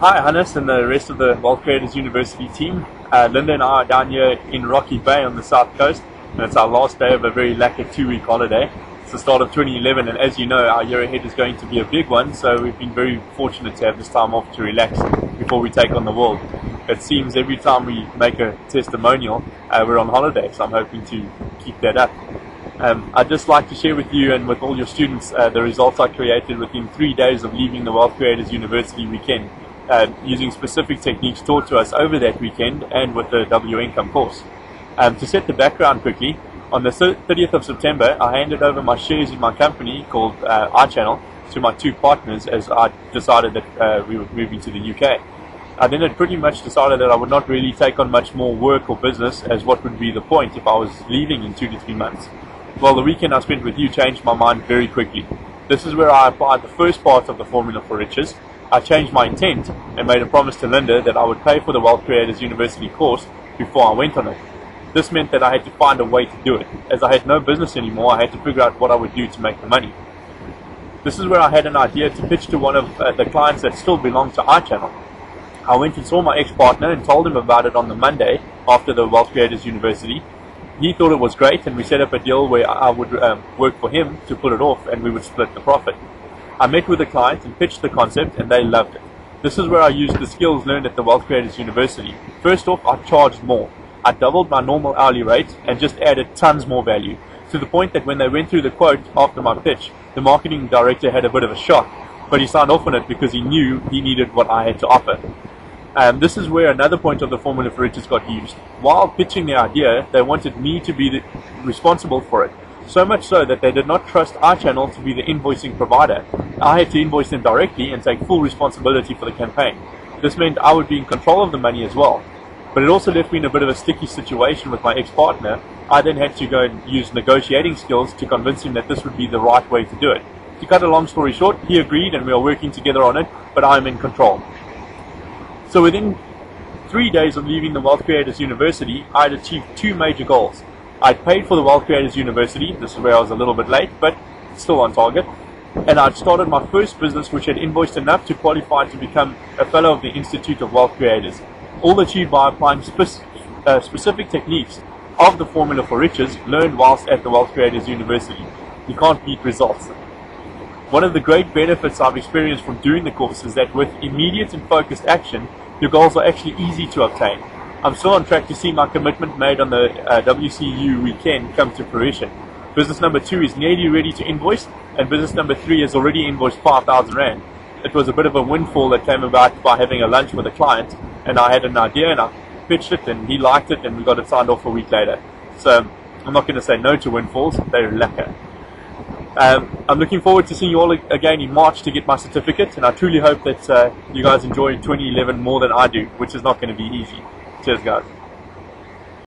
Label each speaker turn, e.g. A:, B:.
A: Hi Hannes and the rest of the Wealth Creators University team. Linda and I are down here in Rocky Bay on the south coast, and it's our last day of a very lacquer 2-week holiday. It's the start of 2011, and as you know, our year ahead is going to be a big one, so we've been very fortunate to have this time off to relax before we take on the world. It seems every time we make a testimonial, we're on holiday, so I'm hoping to keep that up. I'd just like to share with you and with all your students the results I created within 3 days of leaving the Wealth Creators University weekend, using specific techniques taught to us over that weekend and with the W Income course. To set the background quickly, on the 30th of September, I handed over my shares in my company called iChannel to my two partners as I decided that we were moving to the UK. I then had pretty much decided that I would not really take on much more work or business, as what would be the point if I was leaving in 2 to 3 months. Well, the weekend I spent with you changed my mind very quickly. This is where I applied the first part of the formula for riches. I changed my intent and made a promise to Linda that I would pay for the Wealth Creators University course before I went on it. This meant that I had to find a way to do it. As I had no business anymore, I had to figure out what I would do to make the money. This is where I had an idea to pitch to one of the clients that still belonged to iChannel. I went and saw my ex-partner and told him about it on the Monday after the Wealth Creators University. He thought it was great, and we set up a deal where I would work for him to pull it off, and we would split the profit. I met with the client and pitched the concept, and they loved it. This is where I used the skills learned at the Wealth Creators University. First off, I charged more. I doubled my normal hourly rate and just added tons more value, to the point that when they went through the quote after my pitch, the marketing director had a bit of a shock, but he signed off on it because he knew he needed what I had to offer. This is where another point of the formula for riches got used. While pitching the idea, they wanted me to be responsible for it. So much so that they did not trust iChannel to be the invoicing provider. I had to invoice them directly and take full responsibility for the campaign. This meant I would be in control of the money as well. But it also left me in a bit of a sticky situation with my ex-partner. I then had to go and use negotiating skills to convince him that this would be the right way to do it. To cut a long story short, he agreed and we are working together on it, but I'm in control. So within 3 days of leaving the Wealth Creators University, I had achieved 2 major goals. I'd paid for the Wealth Creators University. This is where I was a little bit late, but still on target. And I'd started my first business, which had invoiced enough to qualify to become a fellow of the Institute of Wealth Creators. All achieved by applying specific techniques of the formula for riches learned whilst at the Wealth Creators University. You can't beat results. One of the great benefits I've experienced from doing the course is that with immediate and focused action, your goals are actually easy to obtain. I'm still on track to see my commitment made on the WCU weekend come to fruition. Business number 2 is nearly ready to invoice, and business number 3 has already invoiced 5,000 Rand. It was a bit of a windfall that came about by having a lunch with a client, and I had an idea and I pitched it and he liked it and we got it signed off a week later. So I'm not going to say no to windfalls, they're lacquer. I'm looking forward to seeing you all again in March to get my certificate, and I truly hope that you guys enjoy 2011 more than I do, which is not going to be easy. Cheers guys.